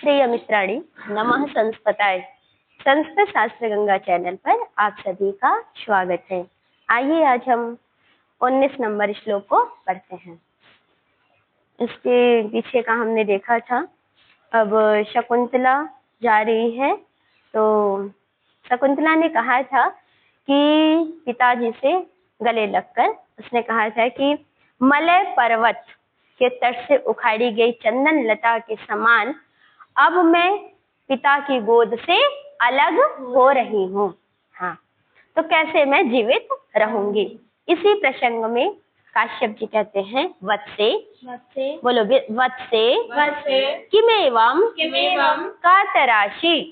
प्रिय मित्राणि, नमः संस्कृताय। संस्कृत शास्त्र गंगा चैनल पर आप सभी का स्वागत है। आइए आज हम 19 नंबर श्लोक को पढ़ते हैं। इसके पीछे का हमने देखा था। अब शकुंतला जा रही है तो शकुंतला ने कहा था कि पिताजी से गले लगकर उसने कहा था कि मलय पर्वत के तट से उखाड़ी गई चंदन लता के समान अब मैं पिता की गोद से अलग हो रही हूँ। हाँ, तो कैसे मैं जीवित रहूंगी। इसी प्रसंग में काश्यप जी कहते हैं वत्से बोलो वत्से किमेवं कातराशि।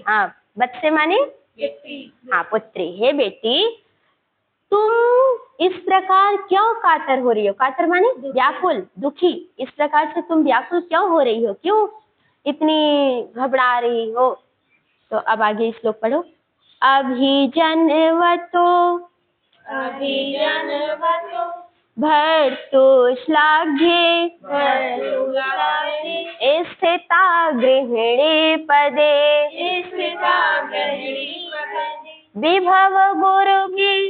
हाँ, वत्से माने हाँ पुत्री, हे बेटी तुम इस प्रकार क्यों कातर हो रही हो। कातर माने व्याकुल, दुखी। इस प्रकार से तुम व्याकुल क्यों हो रही हो, क्यों इतनी घबरा रही हो। तो अब आगे श्लोक पढ़ो। अभिजनवतो भर्तु श्लाघ्ये स्थिता गृहिणी पदे विभव गुरुभिः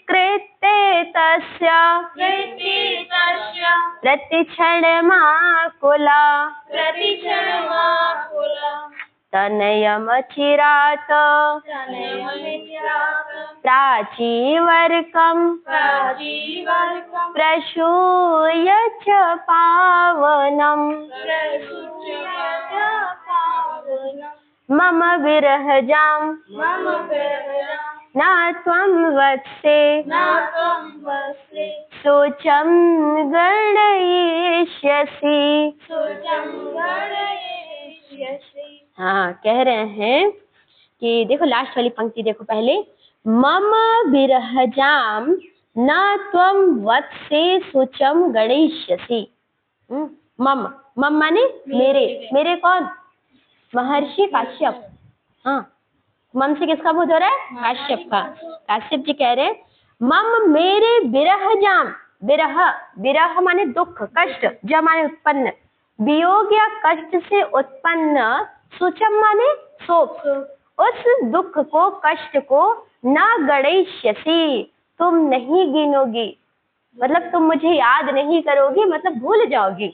कृते तस्य प्रतिक्षणमाकुला तनयमचिरात् प्राचीवर्कं प्रसूय च पावनम् मम विरहजां न त्वं वत्से शोचं गणयिष्यसि। हाँ, कह रहे हैं कि देखो लास्ट वाली पंक्ति देखो पहले। मम विरहजां न त्वं वत्से शोचं गणयिष्यसि। मम माने मेरे कौन, महर्षि काश्यप। हाँ, मम से किसका बोध हो रहा है, काश्यप का। काश्यप जी कह रहे हैं मम मेरे विरहजाम, विरह माने दुख, कष्ट, ज माने उत्पन्न, वियोग या कष्ट से उत्पन्न, सुचम माने शोक, उस दुख को, कष्ट को न गणयिष्यसि तुम नहीं गिनोगी, मतलब तुम मुझे याद नहीं करोगी, मतलब भूल जाओगी।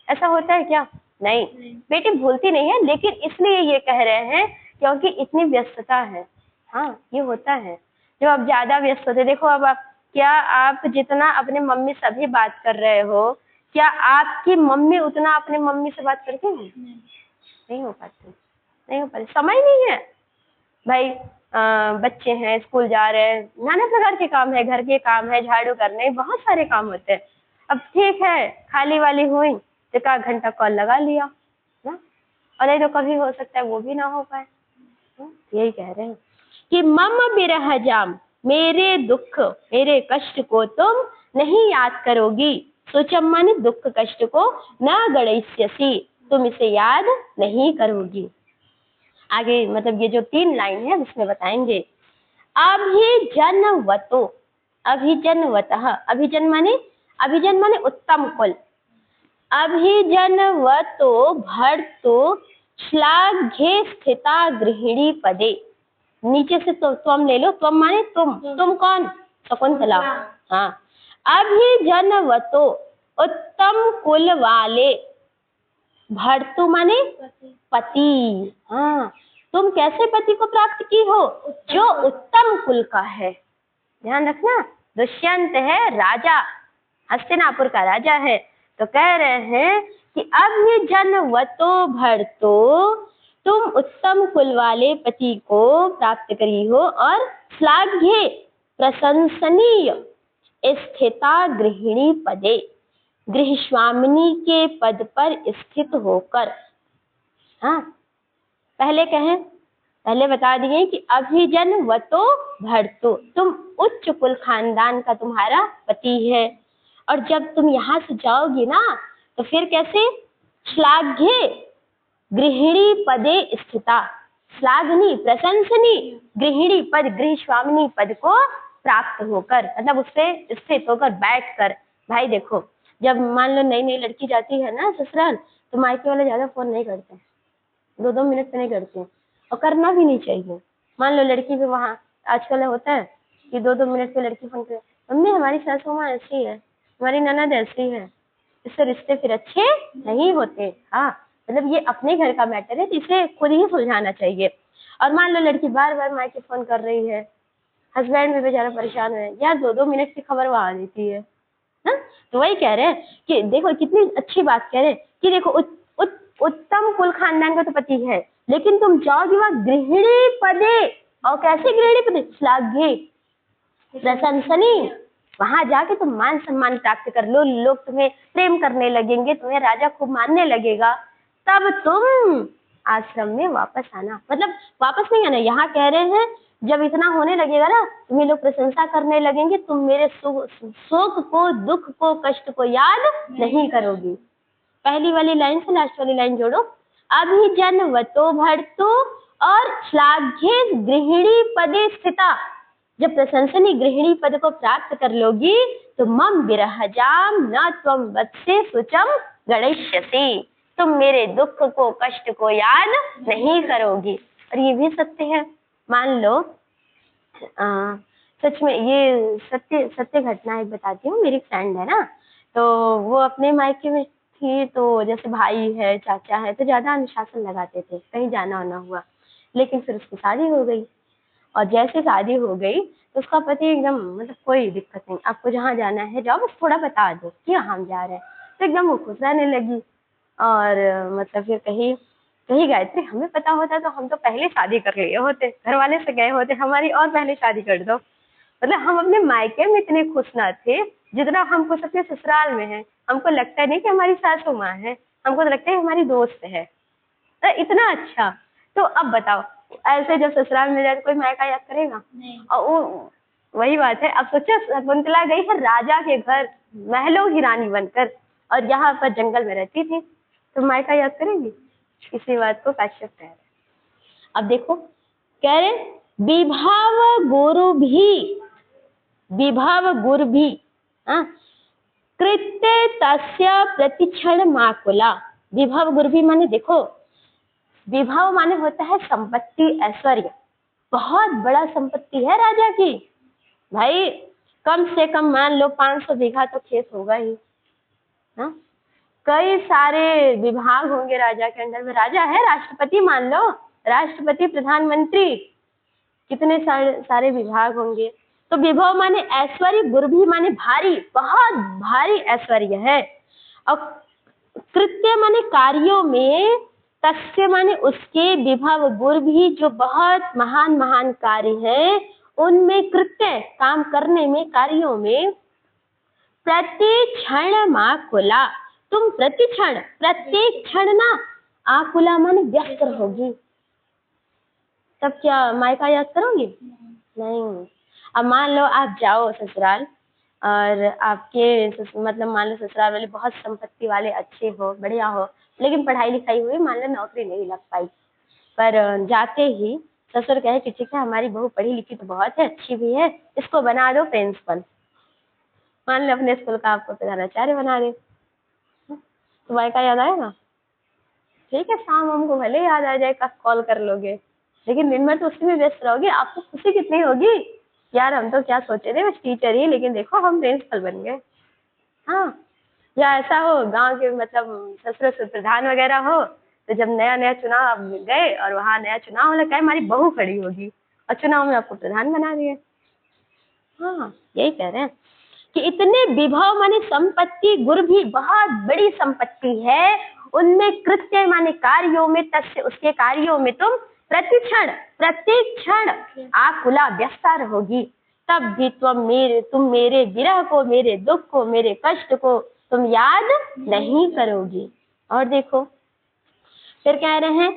ऐसा होता है क्या? नहीं, बेटी भूलती नहीं है, लेकिन इसलिए ये कह रहे हैं क्योंकि इतनी व्यस्तता है। हाँ, ये होता है जब आप ज्यादा व्यस्त होते। देखो अब आप जितना अपने मम्मी से अभी बात कर रहे हो, क्या आपकी मम्मी उतना अपने मम्मी से बात करती है? नहीं हो पाती, समय नहीं है भाई। बच्चे हैं, स्कूल जा रहे हैं, नाना प्रकार के काम है, घर के काम है, झाड़ू करने, बहुत सारे काम होते हैं। अब ठीक है, खाली वाली हुई तो एक घंटा कॉल लगा लिया ना, और नहीं तो कभी हो सकता है वो भी ना हो पाए। यही कह रहे हैं कि मम विरहजाम, मेरे दुख, मेरे कष्ट को तुम नहीं याद करोगी। सोचम माने दुख कष्ट को, न गणयिष्यसि तुम इसे याद नहीं करोगी। आगे मतलब ये जो 3 लाइन है उसमें बताएंगे। अभिजनवतो, अभिजनवतः, अभिजन माने उत्तम कुल। अभिजनवतो भर्तु श्लाघ्ये स्थिता गृहिणी पदे। नीचे से तो त्वम ले लो, त्वम माने तुम कौन, शकुंतला। हाँ, अभिजनवतो उत्तम कुल वाले, भर्तु माने पति। हाँ, तुम कैसे पति को प्राप्त की हो, जो उत्तम कुल का है। ध्यान रखना, दुष्यंत है राजा, हस्तिनापुर का राजा है। तो कह रहे हैं कि अभिजनवतो भर्तु, तुम उत्तम कुल वाले पति को प्राप्त करी हो, और श्लाघ्ये प्रशंसनीय स्थिता गृहिणी पदे, गृह स्वामिनी के पद पर स्थित होकर। हाँ, पहले बता दिए कि अभिजनवतो भर्तु, तुम उच्च कुल खानदान का तुम्हारा पति है, और जब तुम यहाँ से जाओगी ना तो फिर कैसे, श्लाघ्ये गृहिणी पदे स्थिता, श्लाघनी प्रशंसनी गृहिणी पद, गृह स्वामिनी पद को प्राप्त होकर, मतलब उससे स्थित होकर, बैठकर। भाई देखो, जब मान लो नई नई लड़की जाती है ना ससुराल, तो मायके वाले ज्यादा फोन नहीं करते, 2-2 मिनट पे नहीं करते, और करना भी नहीं चाहिए। मान लो लड़की भी वहाँ आजकल होता है कि 2-2 मिनट पे लड़की फोन करे, मम्मी हमारी सासू माँ ऐसी है, हमारी ननद ऐसी है, इससे रिश्ते फिर अच्छे नहीं होते। हाँ, मतलब ये अपने घर का मैटर है, इसे खुद ही सुलझाना चाहिए। और मान लो लड़की बार बार मायके फोन कर रही है, हस्बैंड भी बेचारा परेशान है यार, 2-2 मिनट की खबर वहां देती है ना। तो वही कह रहे हैं कि देखो कितनी अच्छी बात कह रहे हैं कि देखो उत्तम कुल खानदान का तो पति है, लेकिन तुम जाओगे वहां गृहिणी पदे, और कैसे गृहिणी पदे, श्लाघ्ये प्रशंसनीय, वहां जाके तुम मान सम्मान प्राप्त कर लो, लोग तुम्हें प्रेम करने लगेंगे, तुम्हें राजा खूब मानने लगेगा, तब तुम आश्रम में वापस आना। मतलब वापस नहीं आना, यहाँ कह रहे हैं जब इतना होने लगेगा ना, तुम्हें लोग प्रशंसा करने लगेंगे, तुम मेरे शोक को, दुख को, कष्ट को याद नहीं करोगी। पहली वाली लाइन से लास्ट वाली लाइन जोड़ो, अभिजनवतो भर्तु और श्लाघ्ये गृहिणी पदे स्थिता, जब प्रशंसनीय गृहिणी पद को प्राप्त कर लोगी तो मम विरहजाम न त्वम वत्से शुचम गणिष्यसि, तुम मेरे दुख को, कष्ट को याद नहीं करोगी। और ये भी सत्य है। मान लो सच में ये सत्य घटना एक बताती हूँ। मेरी फ्रेंड है ना, तो वो अपने मायके में थी, तो जैसे भाई है, चाचा है, तो ज्यादा अनुशासन लगाते थे, कहीं जाना आना हुआ। लेकिन फिर उसकी शादी हो गई, और जैसे शादी हो गई तो उसका पति एकदम मतलब कोई दिक्कत नहीं, आपको जहाँ जाना है जाओ, बस थोड़ा बता दो कि हम जा रहे हैं, तो एकदम वो खुश रहने लगी। और मतलब फिर कहीं गायत्री हमें पता होता तो हम तो पहले शादी कर लिए होते, घर वाले से गए होते हमारी और पहले शादी कर दो। मतलब हम अपने मायके में इतने खुश ना थे जितना हमको सबके ससुराल में है। हमको लगता नहीं कि हमारी सासू माँ है, हमको तो लगता है हमारी दोस्त है, तो इतना अच्छा। तो अब बताओ, ऐसे जब ससुराल में जाए तो कोई मायका याद करेगा नहीं। और वो वही बात है। अब सोचो शकुंतला गई है राजा के घर महलों की रानी बनकर, और यहाँ पर जंगल में रहती थी, तो मायका याद करेगी? इसी बात को काश्यप कह रहे। अब देखो कह रहे विभव गुरु भी कृत्य तस्य प्रतिक्षण माकुला। विभव गुरु भी माने देखो, विभव माने होता है संपत्ति, ऐश्वर्य, बहुत बड़ा संपत्ति है राजा की भाई, कम से कम मान लो 500 बीघा तो खेत होगा ही ना। कई सारे विभाग होंगे राजा के अंडर में, राजा है राष्ट्रपति, मान लो राष्ट्रपति, प्रधानमंत्री, कितने सारे विभाग होंगे। तो विभव माने ऐश्वर्य, गुरु भी माने भारी, बहुत भारी ऐश्वर्य है। और कृत्य माने कार्यों में, तस्य माने उसके, विभव गुरु भी जो बहुत महान महान कार्य है उनमें, कृत्य काम करने में, कार्यों में, प्रति क्षण माकुला, तुम प्रति क्षण, प्रत्येक क्षण ना, आकुला माने व्यस्त रहोगी। तब क्या मायका याद करोगी? नहीं। अब मान लो आप जाओ ससुराल, और आपके मतलब मान लो ससुराल वाले बहुत संपत्ति वाले, अच्छे हो, बढ़िया हो, लेकिन पढ़ाई लिखाई हुई, मान लो नौकरी नहीं लग पाई, पर जाते ही ससुर कहे कि ठीक है हमारी बहू पढ़ी लिखी तो बहुत है, अच्छी भी है, इसको बना दो प्रिंसिपल। मान लो अपने स्कूल का आपको प्रधानाचार्य बना दे, तो मायका याद आएगा? ठीक है, शाम हमको भले याद आ जाए, कब कॉल कर लोगे, लेकिन दिन भर तो उसी में व्यस्त रहोगे। आपको खुशी कितनी होगी, यार हम तो क्या सोचे थे बस टीचर ही, लेकिन देखो हम प्रिंसिपल बन गए। हाँ, या ऐसा हो गांव के मतलब ससुर प्रधान वगैरह हो, तो जब नया नया चुनाव गए और वहाँ नया चुनाव होने का हमारी बहू खड़ी होगी, और चुनाव में आपको प्रधान बना दिए। हाँ, यही कह रहे हैं कि इतने विभव माने संपत्ति, गुरु भी बहुत बड़ी संपत्ति है, उनमें कृत्य माने कार्यों में, तस्य उसके कार्यों में तुम प्रतिक्षण, प्रत्येक क्षण आकुला व्यस्ता रहोगी, तब भी तुम मेरे विरह को, मेरे दुख को, मेरे कष्ट को तुम याद नहीं करोगी। और देखो फिर कह रहे हैं,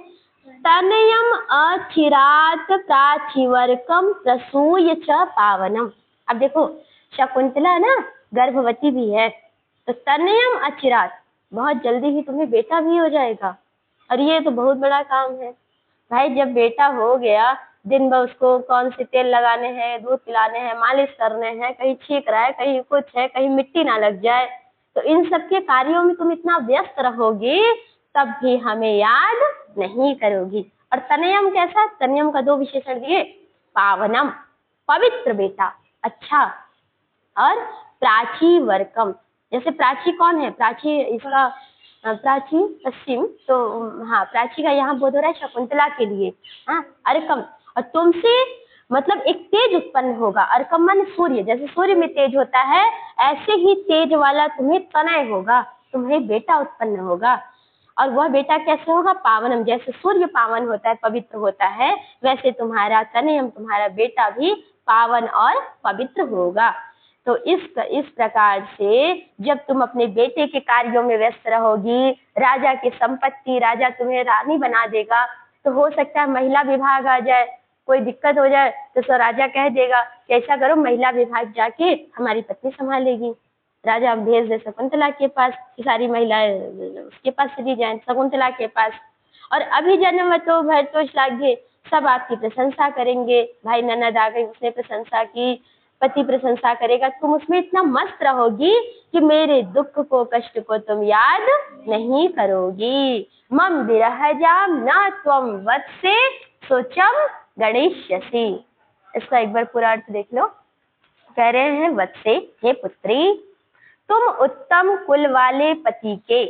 तनयम अचिरात प्राचीवर्कम प्रसूय च पावनम। अब देखो शकुंतला ना गर्भवती भी है, तो तनयम अचिरात, बहुत जल्दी ही तुम्हें बेटा भी हो जाएगा, और ये तो बहुत बड़ा काम है भाई। जब बेटा हो गया, दिन भर उसको कौन से तेल लगाने हैं, दूध पिलाने हैं, मालिश करने हैं, कहीं छींक रहा है, कहीं कुछ है, कहीं मिट्टी ना लग जाए, तो इन सब के कार्यों में तुम इतना व्यस्त रहोगे तब भी हमें याद नहीं करोगी। और तनयम कैसा? तनयम का 2 विशेषण दिए, पावनम पवित्र बेटा, अच्छा, और प्राची वर्कम। जैसे प्राची कौन है? प्राची इसका प्राची पश्चिम, तो हाँ प्राची का यहाँ बोध हो रहा है शकुंतला के लिए। हाँ अर्कम, और तुमसे मतलब एक तेज उत्पन्न होगा। अर्कम माने सूर्य, जैसे सूर्य में तेज होता है ऐसे ही तेज वाला तुम्हें तनय होगा, तुम्हें बेटा उत्पन्न होगा। और वह बेटा कैसे होगा? पावनम, जैसे सूर्य पावन होता है, पवित्र होता है, वैसे तुम्हारा तनयम, तुम्हारा बेटा भी पावन और पवित्र होगा। तो इस प्रकार से जब तुम अपने बेटे के कार्यों में व्यस्त रहोगी, राजा की संपत्ति, राजा तुम्हें रानी बना देगा, तो हो सकता है महिला विभाग आ जाए, कोई दिक्कत हो जाए तो राजा कह देगा कि ऐसा करो महिला विभाग जाके हमारी पत्नी संभालेगी। राजा भेज दे शकुंतला के पास कि सारी महिलाएं उसके पास चली जाए, शकुंतला के पास। और अभी जन्मतो भरतो श्लाघ्ये, सब आपकी प्रशंसा करेंगे। भाई ननद आ गई, उसने प्रशंसा की, पति प्रशंसा करेगा, तुम उसमें इतना मस्त रहोगी कि मेरे दुख को, कष्ट को तुम याद नहीं करोगी। मम विरहजाम न त्वम वत्से सोचम गणेश्यसि। इसका एक बार पूरा अर्थ देख लो। कह रहे हैं वत्से, हे पुत्री, तुम उत्तम कुल वाले पति के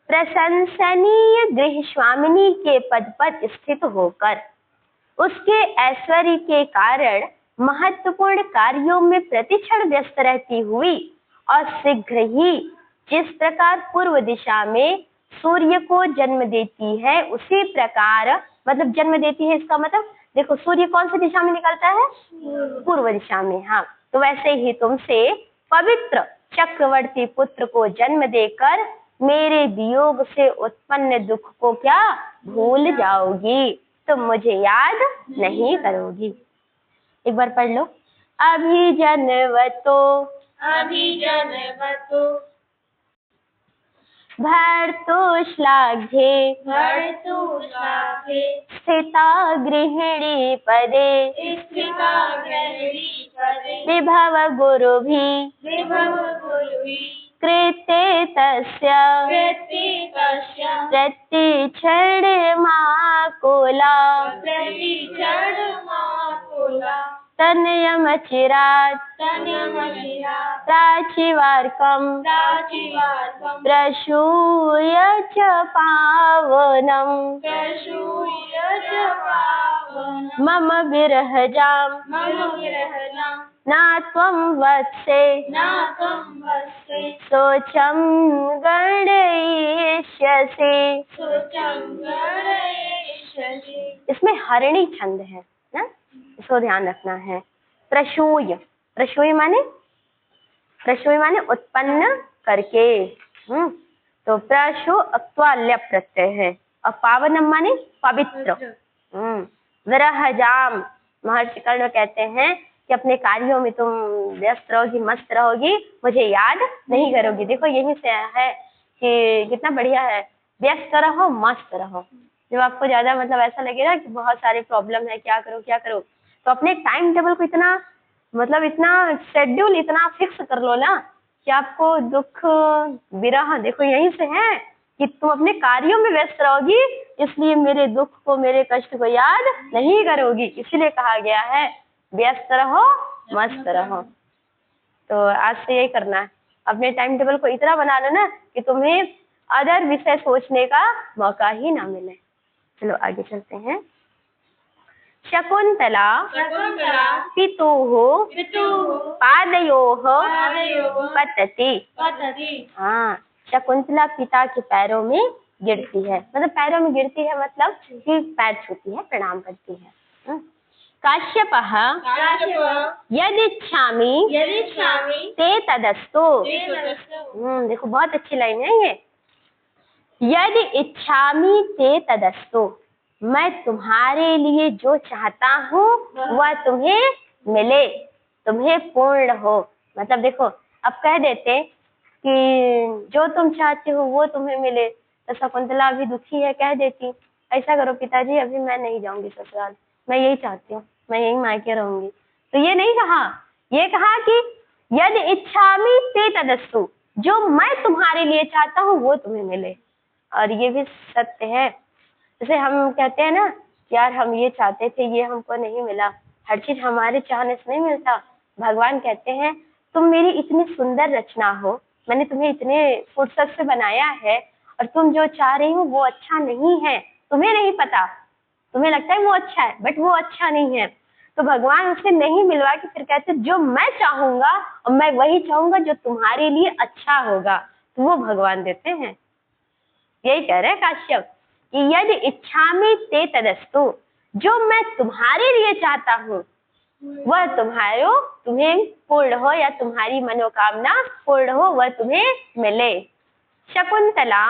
प्रशंसनीय गृह स्वामिनी के पद पर स्थित होकर उसके ऐश्वर्य के कारण महत्वपूर्ण कार्यों में प्रतिक्षण व्यस्त रहती हुई और शीघ्र ही जिस प्रकार पूर्व दिशा में सूर्य को जन्म देती है उसी प्रकार, मतलब जन्म देती है इसका मतलब देखो सूर्य कौन सी दिशा में निकलता है? पूर्व दिशा में। हाँ, तो वैसे ही तुमसे पवित्र चक्रवर्ती पुत्र को जन्म देकर मेरे वियोग से उत्पन्न दुख को क्या भूल जाओगी, तुम मुझे याद नहीं करोगी। एक बार पढ़ लो। अभिजनवतो भर्तु श्लाघ्ये स्थिता गृहिणी पदे विभव गुरुभिः कृते तस्य प्रतिक्षणमाकुला तनयमचिरात् प्राचीवार्कं प्रसूय च पावनं मम विरहजां न त्वं वत्से सोचं गणयिष्यसि। इसमें हरिणी छंद है ना, इसको ध्यान रखना है। प्रसूय, प्रसूय माने उत्पन्न करके। तो प्रसु अक्त्वाल्य प्रत्यय है। और पावनम माने पवित्र। विरहजाम, महर्षि कर्ण कहते हैं कि अपने कार्यों में तुम व्यस्त रहोगी, मस्त रहोगी, मुझे याद नहीं करोगी। देखो यही से है कि कितना बढ़िया है, व्यस्त रहो, मस्त रहो। जब आपको ज्यादा मतलब ऐसा लगेगा कि बहुत सारे प्रॉब्लम है, क्या करो, तो अपने टाइम टेबल को इतना मतलब इतना शेड्यूल इतना फिक्स कर लो ना कि आपको दुख विरह देखो यहीं से है कि तुम अपने कार्यों में व्यस्त रहोगी, इसलिए मेरे दुख को, मेरे कष्ट को याद नहीं करोगी। इसीलिए कहा गया है व्यस्त रहो, मस्त रहो। तो आज से यही करना है, अपने टाइम टेबल को इतना बना लो ना कि तुम्हें अदर विषय सोचने का मौका ही ना मिले। चलो आगे चलते हैं। शकुंतला पितुः पादयोः पतति। हाँ, शकुंतला पिता के पैरों में गिरती है, मतलब पैरों में गिरती है मतलब कि पैर छूती है, प्रणाम करती है। काश्यपः यदिच्छामि ते तदस्तु। देखो बहुत अच्छी लाइन है ये। यदि इच्छामि ते तदस्तु, मैं तुम्हारे लिए जो चाहता हूँ वह तुम्हें मिले, तुम्हें पूर्ण हो। मतलब देखो अब कह देते कि जो तुम चाहते हो वो तुम्हें मिले, तो शकुंतला भी दुखी है, कह देती ऐसा करो पिताजी अभी मैं नहीं जाऊंगी ससुराल, मैं यही चाहती हूँ, मैं यही मायके रहूंगी। तो ये नहीं कहा, ये कहा कि यदि इच्छामि ते तदस्तु, जो मैं तुम्हारे लिए चाहता हूँ वो तुम्हें मिले। और ये भी सत्य है। जैसे हम कहते हैं ना, यार हम ये चाहते थे, ये हमको नहीं मिला। हर चीज हमारे चाहने से नहीं मिलता। भगवान कहते हैं तुम मेरी इतनी सुंदर रचना हो, मैंने तुम्हें इतने फुर्सत से बनाया है, और तुम जो चाह रही हो वो अच्छा नहीं है। तुम्हें नहीं पता, तुम्हें लगता है वो अच्छा है, बट वो अच्छा नहीं है। तो भगवान उसे नहीं मिलवा के फिर कहते जो मैं चाहूंगा और मैं वही चाहूंगा जो तुम्हारे लिए अच्छा होगा, तो वो भगवान देते हैं। यही कह रहे हैं काश्यप कि यदि इच्छामि ते तदस्तु, जो मैं तुम्हारे लिए चाहता हूँ वह तुम्हें पूर्ण हो, या तुम्हारी मनोकामना पूर्ण हो, वह तुम्हें मिले। शकुंतला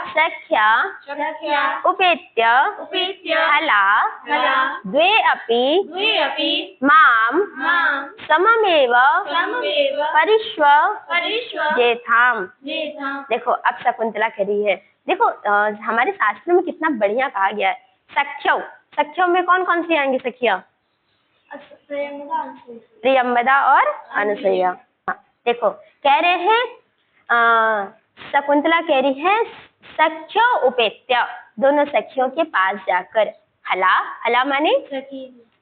सख्या उपेत्य हला द्वे अपि माम सममेव परिष्वजेथाम। देखो अब शकुंतला कह रही है, देखो हमारे शास्त्र में कितना बढ़िया कहा गया है। सख्यों में कौन कौन सी आएंगी सखिया? प्रियंवदा और अनुसुईया। देखो कह रहे हैं, शकुंतला कह रही है सख्यो उपेत्य, दोनों सखियों के पास जाकर, हला माने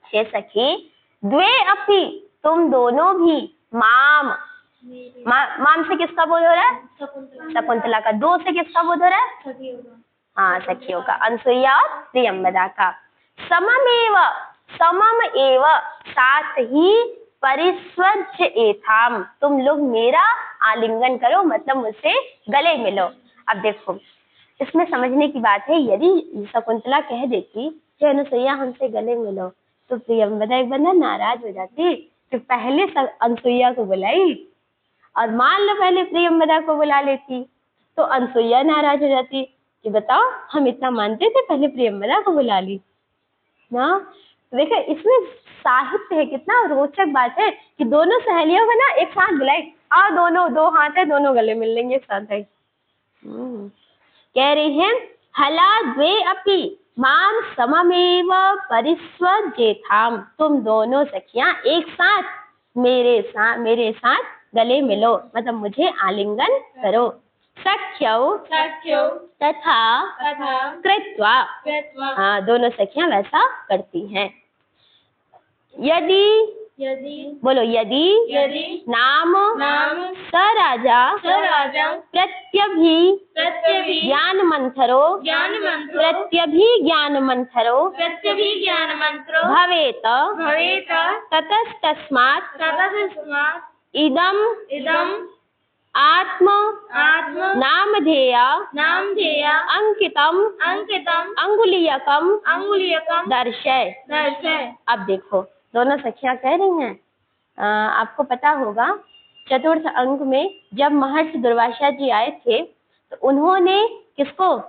हे सखी, द्वे अपि तुम दोनों भी, माम से किसका बोध हो रहा है? शकुंतला का। दो से किसका बोध हो रहा है? हाँ सखियों का, अनुसुईया और प्रियंवदा का। समम एव साथ ही परिस्वज एथाम, तुम लोग मेरा आलिंगन करो, मतलब मुझसे गले मिलो। अब देखो इसमें समझने की बात है, यदि शकुंतला कह देती कि अनुसुईया हमसे गले मिलो, तो प्रियंवदा एक बार नाराज हो जाती कि पहले अनुसुईया को बुलाई, और मान लो पहले प्रियंवदा को बुला लेती तो अनुसुईया नाराज हो जाती कि बताओ हम इतना मानते थे, पहले प्रियंवदा को बुला ली ना। देखो इसमें साहित्य है, कितना रोचक बात है कि दोनों सहेलियों को ना एक साथ बुलाई, आओ दोनों, दो हाथ है, दोनों गले मिल लेंगे एक साथ है। कह रही है हला द्वे अपि माम सममेव परिस्वजेथाम, तुम दोनों सखियां एक साथ मेरे साथ गले मिलो, मतलब मुझे आलिंगन करो। सख्यौ तथा कृत्वा, हाँ दोनों सखियां वैसा करती हैं। यदि बोलो, यदि नाम स राजा प्रत्यभिज्ञान मंथरो भवेत ततस्तस्मात् इदम आत्म नामधेय अंकितम अंगुलीयकम दर्शय। अब देखो दोनों सखियां कह रही हैं, आपको पता होगा चतुर्थ अंक में जब महर्षि दुर्वासा जी आए थे तो उन्होंने किसको?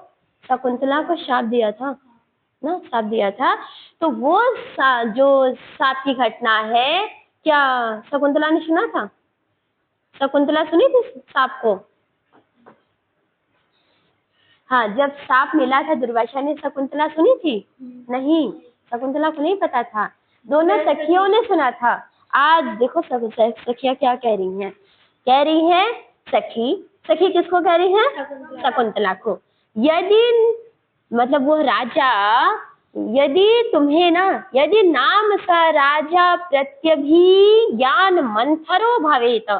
शकुंतला को शाप दिया था ना, शाप दिया था। तो वो जो शाप की घटना है, क्या शकुंतला ने सुना था? शकुंतला सुनी थी शाप को? हाँ, जब शाप मिला था दुर्वासा ने, शकुंतला सुनी थी? नहीं, शकुंतला को नहीं पता था, दोनों सखियों ने सुना था। आज देखो सखियां क्या कह रही हैं, कह रही हैं सखी किसको कह रही हैं? शकुंतला को। यदि मतलब वो राजा, यदि नाम सा राजा प्रत्यभिज्ञान मंथरो भवेत,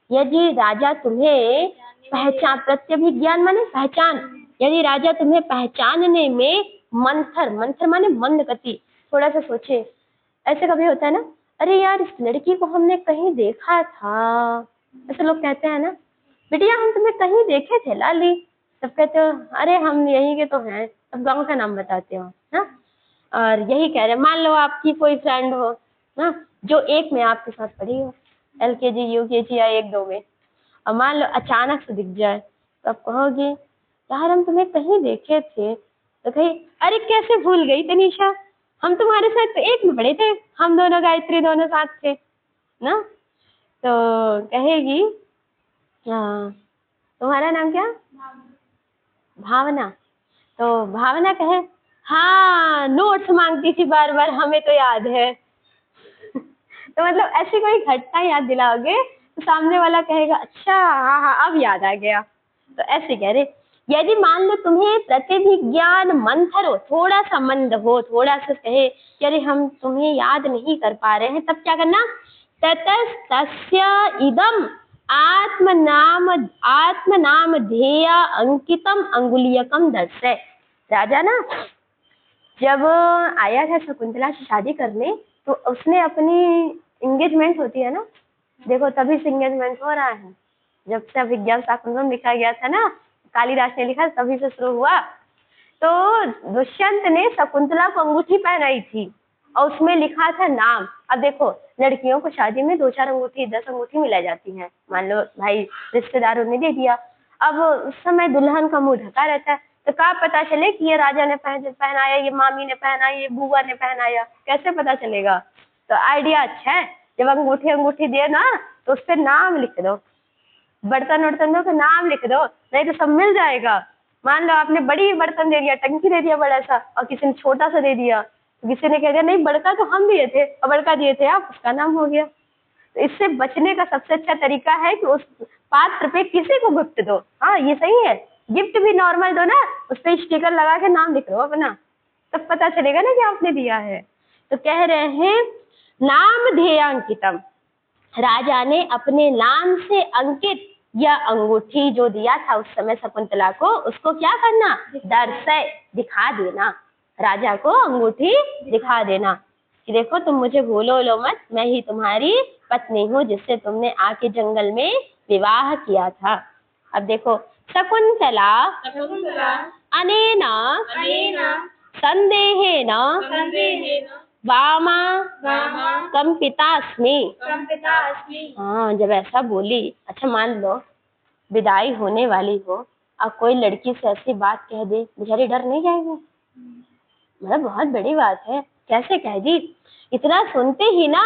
यदि राजा तुम्हें प्रत्यभिज्ञान माने पहचान, यदि राजा तुम्हें पहचानने में मंथर माने मंद गति, थोड़ा सा सोचे, ऐसे कभी होता है ना, अरे यार इस लड़की को हमने कहीं देखा था, ऐसे लोग कहते हैं ना, बिटिया हम तुम्हें कहीं देखे थे लाली, तब कहते हो अरे हम यहीं के तो हैं, अब गांव का नाम बताते हो ना। और यही कह रहे, मान लो आपकी कोई फ्रेंड हो ना, जो एक में आपके साथ पढ़ी हो, LKG UKG या 1-2 में, और मान लो अचानक से दिख जाए, तो आप कहोगे यार हम तुम्हें कहीं देखे थे, तो कहीं अरे कैसे भूल गई तनीषा, हम तुम्हारे साथ तो 1 में पढ़े थे, हम दोनों गायत्री दोनों साथ थे ना। तो कहेगी तुम्हारा नाम क्या? भावना। तो भावना कहे हाँ नोट्स मांगती थी बार बार, हमें तो याद है। तो मतलब ऐसी कोई घटना याद दिलाओगे तो सामने वाला कहेगा अच्छा हाँ हाँ अब याद आ गया। तो ऐसे कह रहे, यदि मान लो तुम्हें प्रतिभिज्ञान मंथर हो, थोड़ा सा मंद हो, थोड़ा सा कहे कि अरे हम तुम्हें याद नहीं कर पा रहे हैं, तब क्या करना, ततस्तस्य इदम आत्मनाम ध्येय अंकितम अंगुलीयकम दर्शय। राजा ना जब आया था शकुंतला से शादी करने, तो उसने अपनी एंगेजमेंट होती है ना, देखो तभी से एंगेजमेंट हो रहा है, जब से अभिज्ञान शाकुंतलम लिखा गया था ना, कालिदास ने लिखा तभी से शुरू हुआ। तो दुष्यंत ने शकुंतला को अंगूठी पहनाई थी और उसमें लिखा था नाम। अब देखो लड़कियों को शादी में 2-4 अंगूठी 10 अंगूठी मिलाई जाती है, मान लो भाई रिश्तेदारों ने दे दिया। अब उस समय दुल्हन का मुंह ढका रहता है, तो कहाँ पता चले कि ये राजा ने पहनाया, ये मामी ने पहनाया, ये बुआ ने पहनाया, कैसे पता चलेगा। तो आइडिया अच्छा है, जब अंगूठी दे ना तो उस पर नाम लिख दो, बर्तन वर्तनों का नाम लिख दो, नहीं तो सब मिल जाएगा। मान लो आपने बड़ी बर्तन दे दिया, टंकी दे दिया बड़ा सा, और किसी ने छोटा सा दे दिया, तो किसी ने कह दिया नहीं बड़का तो हम दिए थे और बड़का दिए थे आप, उसका नाम हो गया। तो इससे बचने का सबसे अच्छा तरीका है कि उस पात्र पे किसी को गिफ्ट दो। हाँ ये सही है, गिफ्ट भी नॉर्मल दो ना, उस पर स्टिकर लगा के नाम लिख दो अपना, तब पता चलेगा ना कि आपने दिया है। तो कह रहे हैं नाम ध्येयांकितम, राजा ने अपने नाम से अंकित यह अंगूठी जो दिया था उस समय शकुंतला को, उसको क्या करना, दर्शय दिखा देना, राजा को अंगूठी दिखा देना कि देखो तुम मुझे भूलो मत, मैं ही तुम्हारी पत्नी हूँ जिससे तुमने आके जंगल में विवाह किया था। अब देखो शकुंतला अनेन संदेहेन वामा कंपितास्मि। हाँ जब ऐसा बोली, अच्छा मान लो विदाई होने वाली हो और कोई लड़की से ऐसी बात कह दे, बेचारी डर नहीं जाएगी, मतलब बहुत बड़ी बात है, कैसे कह दी। इतना सुनते ही ना,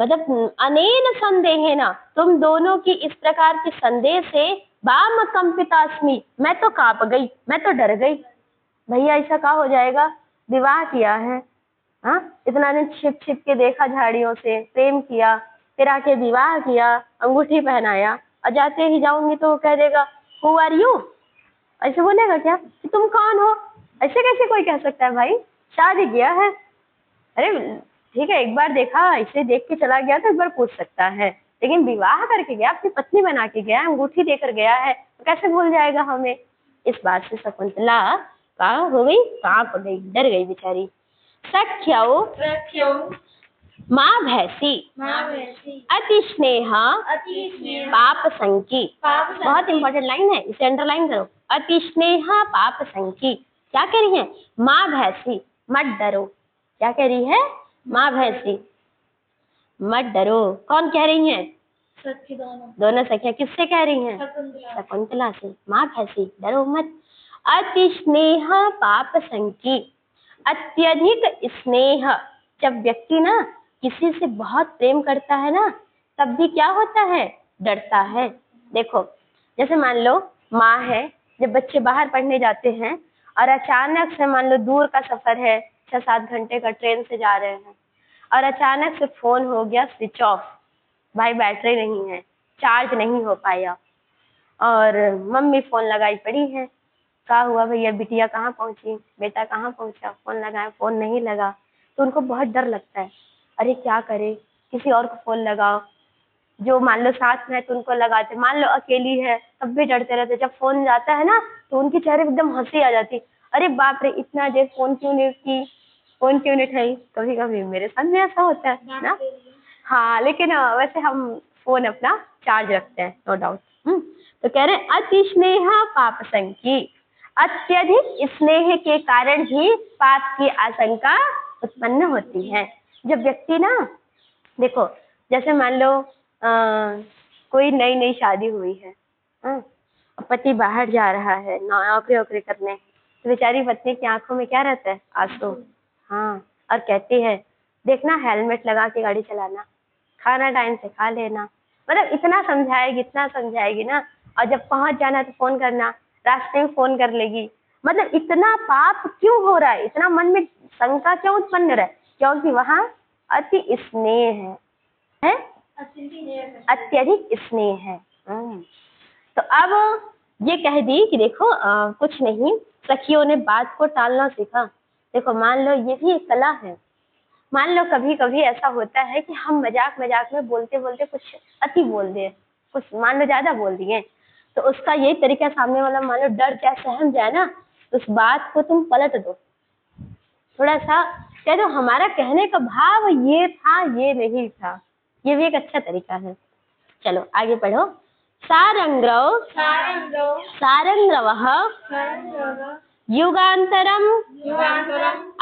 मतलब अनेन संदेह ना, तुम दोनों की इस प्रकार के संदेह से वाम कंपितास्मि, मैं तो कांप गई, मैं तो डर गई, भैया ऐसा क्या हो जाएगा, विवाह किया है, हाँ इतना दिन छिप छिप के देखा, झाड़ियों से प्रेम किया, फिर आके विवाह किया, अंगूठी पहनाया, और जाते ही जाऊंगी तो कह देगा हु आर यू, ऐसे बोलेगा क्या कि तुम कौन हो, ऐसे कैसे कोई कह सकता है भाई, शादी किया है। अरे ठीक है एक बार देखा, ऐसे देख के चला गया तो एक बार पूछ सकता है, लेकिन विवाह करके गया, अपनी पत्नी बना के गया, अंगूठी देकर गया है, तो कैसे भूल जाएगा हमें। इस बात से शकुंतला का हो गई, कांप गई, डर गई बेचारी। सख्यौ माँ भैसी अति स्नेह पाप संकी, बहुत इंपॉर्टेंट लाइन है, इसे अंडरलाइन करो। अति स्नेह पाप संकी, क्या कह रही है, माँ भैसी मत डरो, क्या कह रही है, माँ भैसी मत डरो। कौन कह रही है, दोनों सखियां, किससे कह रही हैं, शकुंतला से। माँ भैसी डरो मत। अति स्नेह पाप संकी, अत्यधिक स्नेह, जब व्यक्ति ना किसी से बहुत प्रेम करता है ना, तब भी क्या होता है, डरता है। देखो जैसे मान लो माँ है, जब बच्चे बाहर पढ़ने जाते हैं और अचानक से मान लो दूर का सफर है, 6-7 घंटे का ट्रेन से जा रहे हैं, और अचानक से फोन हो गया स्विच ऑफ, भाई बैटरी नहीं है, चार्ज नहीं हो पाया, और मम्मी फोन लगाई पड़ी है, क्या हुआ भैया, बिटिया कहाँ पहुंची, बेटा कहाँ पहुंचा, फोन लगाया फोन नहीं लगा, तो उनको बहुत डर लगता है, अरे क्या करे, किसी और को फोन लगाओ, जो मान लो साथ में है तो उनको लगाते, मान लो अकेली है तब भी डरते रहते, जब फोन जाता है ना तो उनके चेहरे पे एकदम हंसी आ जाती, अरे बाप रे इतना देर फोन क्यों नहीं की, फोन क्यों नहीं उठाई। कभी कभी मेरे साथ भी ऐसा होता है ना, हाँ लेकिन वैसे हम फोन अपना चार्ज रखते हैं, नो डाउट। तो कह रहे अति स्नेह पाप संकी, अत्यधिक स्नेह के कारण ही पाप की आशंका उत्पन्न होती है। जब व्यक्ति ना, देखो जैसे मान लो कोई नई नई शादी हुई है, पति बाहर जा रहा है नौकरी वोकरी करने, तो बेचारी पत्नी की आंखों में क्या रहता है, आंसू, हाँ, और कहती है देखना हेलमेट लगा के गाड़ी चलाना, खाना टाइम से खा लेना, मतलब इतना समझाएगी ना, और जब पहुंच जाना तो फोन करना, रास्ते में फोन कर लेगी, मतलब इतना पाप क्यों हो रहा है, इतना मन में शंका क्यों उत्पन्न रहा है, क्योंकि वहां अति स्नेह है, अत्यधिक स्नेह है। तो अब ये कह दी कि देखो कुछ नहीं, सखियों ने बात को टालना सीखा। देखो मान लो ये भी एक कला है। मान लो कभी कभी ऐसा होता है कि हम मजाक मजाक में बोलते बोलते कुछ अति बोल दिए, कुछ मान लो ज्यादा बोल दिए, तो उसका यही तरीका, सामने वाला मान लो डर जाए, सहम जाए ना, तो उस बात को तुम पलट दो, थोड़ा सा कह दो हमारा कहने का भाव ये था, ये नहीं था। ये भी एक अच्छा तरीका है। चलो आगे पढ़ो। सारंग्रव सारंग्रवः युगान्तरम्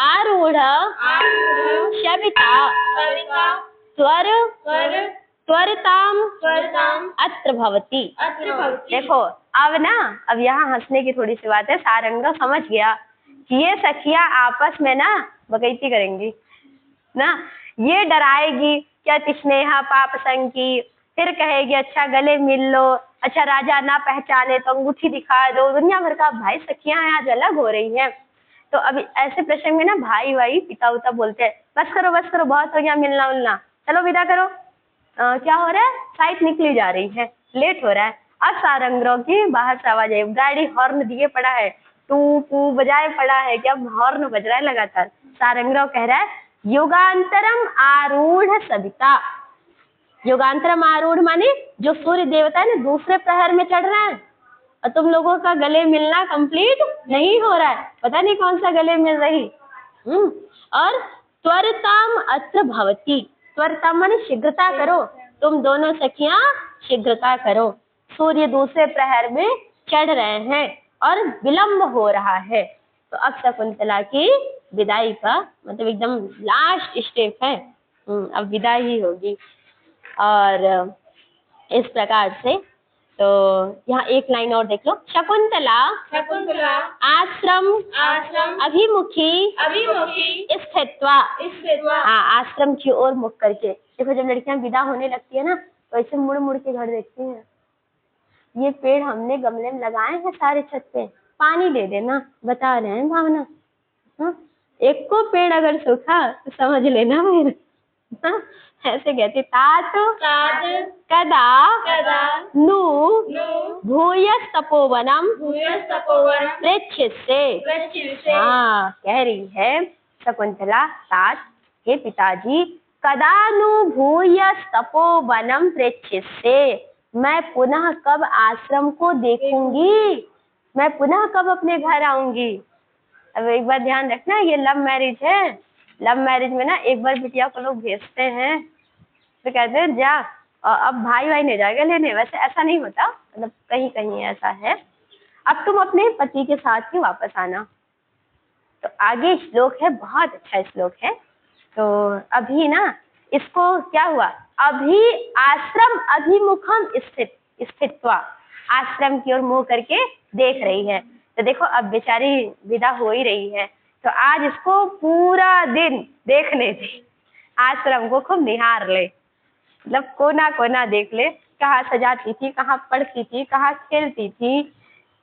आरूढ़ शबिता त्वरताम अत्र भवति। देखो अब ना, अब यहाँ हंसने की थोड़ी सी बात है। सारंग समझ गया कि ये सखियां आपस में ना बकैती करेंगी ना, ये डराएगी क्या स्नेहा पाप संकी, फिर कहेगी अच्छा गले मिल लो, अच्छा राजा ना पहचाने तो अंगूठी दिखा दो, दुनिया भर का। भाई सखियां आज अलग हो रही हैं, तो अभी ऐसे प्रसंग में ना भाई भाई पिता उता बोलते हैं बस करो बहुत हो गया मिलना उलना, चलो विदा करो। क्या हो रहा है, फ्लाइट निकली जा रही है, लेट हो रहा है। अब सारंगरों की बाहर से आवाज आई, गाड़ी हॉर्न दिए पड़ा है, टू पू बजाए पड़ा है, क्या हॉर्न बज रहा है लगातार। सारंगरों कह रहा है युगांतरम आरूढ़ सविता। युगांतरम आरूढ़ माने जो सूर्य देवता है ना, दूसरे प्रहर में चढ़ रहा है और तुम लोगों का गले मिलना कंप्लीट नहीं हो रहा है, पता नहीं कौन सा गले मिल रही। और त्वरताम अत्र भवति, त्वरताम माने शीघ्रता करो, तुम दोनों सखियां शीघ्रता करो, सूर्य दूसरे प्रहर में चढ़ रहे हैं और विलंब हो रहा है। तो अब शकुंतला की विदाई का मतलब एकदम लास्ट स्टेप है, अब विदाई ही होगी। और इस प्रकार से तो यहाँ एक लाइन और देख लो। शकुंतला आश्रम अभिमुखी स्थित्वा। हाँ, आश्रम की ओर मुख करके। देखो जब लड़कियां विदा होने लगती है ना, तो ऐसे मुड़ मुड़ के घर देखती हैं। ये पेड़ हमने गमले में लगाए हैं सारे छत पे, पानी दे देना, बता रहे हैं भावना। एक को पेड़ अगर सूखा तो समझ लेना फिर। ऐसे कहती तात कदा नु भूयस तपोवनम प्रेक्षिष्ये। हाँ, कह रही है शकुंतला, तात हे पिताजी, कदा नु भूयस तपोवनम प्रेक्षिष्ये, मैं पुनः कब आश्रम को देखूंगी, मैं पुनः कब अपने घर आऊंगी। अब एक बार ध्यान रखना, ये लव मैरिज है। लव मैरिज में ना एक बार बिटिया को लोग भेजते हैं तो कहते हैं जा, और अब भाई नहीं जाएगा लेने। वैसे ऐसा नहीं होता, मतलब कहीं कहीं ऐसा है। अब तुम अपने पति के साथ ही वापस आना। तो आगे श्लोक है, बहुत अच्छा श्लोक है। तो अभी ना इसको क्या हुआ, अभी आश्रम अभिमुखम स्थित्वा, आश्रम की ओर मुंह करके देख रही है। तो देखो अब बेचारी विदा हो ही रही है, तो आज इसको पूरा दिन देखने दे, आश्रम को खूब निहार ले, मतलब कोना कोना देख ले, कहाँ सजाती थी, कहाँ पढ़ती थी, कहाँ खेलती थी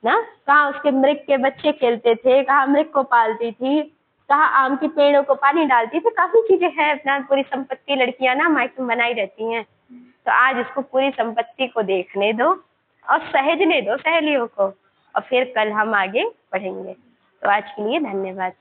ना, कहाँ उसके मृग के बच्चे खेलते थे, कहाँ मृग को पालती थी, कहाँ आम के पेड़ों को पानी डालती थी। काफी चीजें हैं, अपना पूरी संपत्ति लड़कियां ना मायके में बनाई रहती हैं। तो आज इसको पूरी संपत्ति को देखने दो और सहेजने दो सहेलियों को, और फिर कल हम आगे पढ़ेंगे। तो आज के लिए धन्यवाद।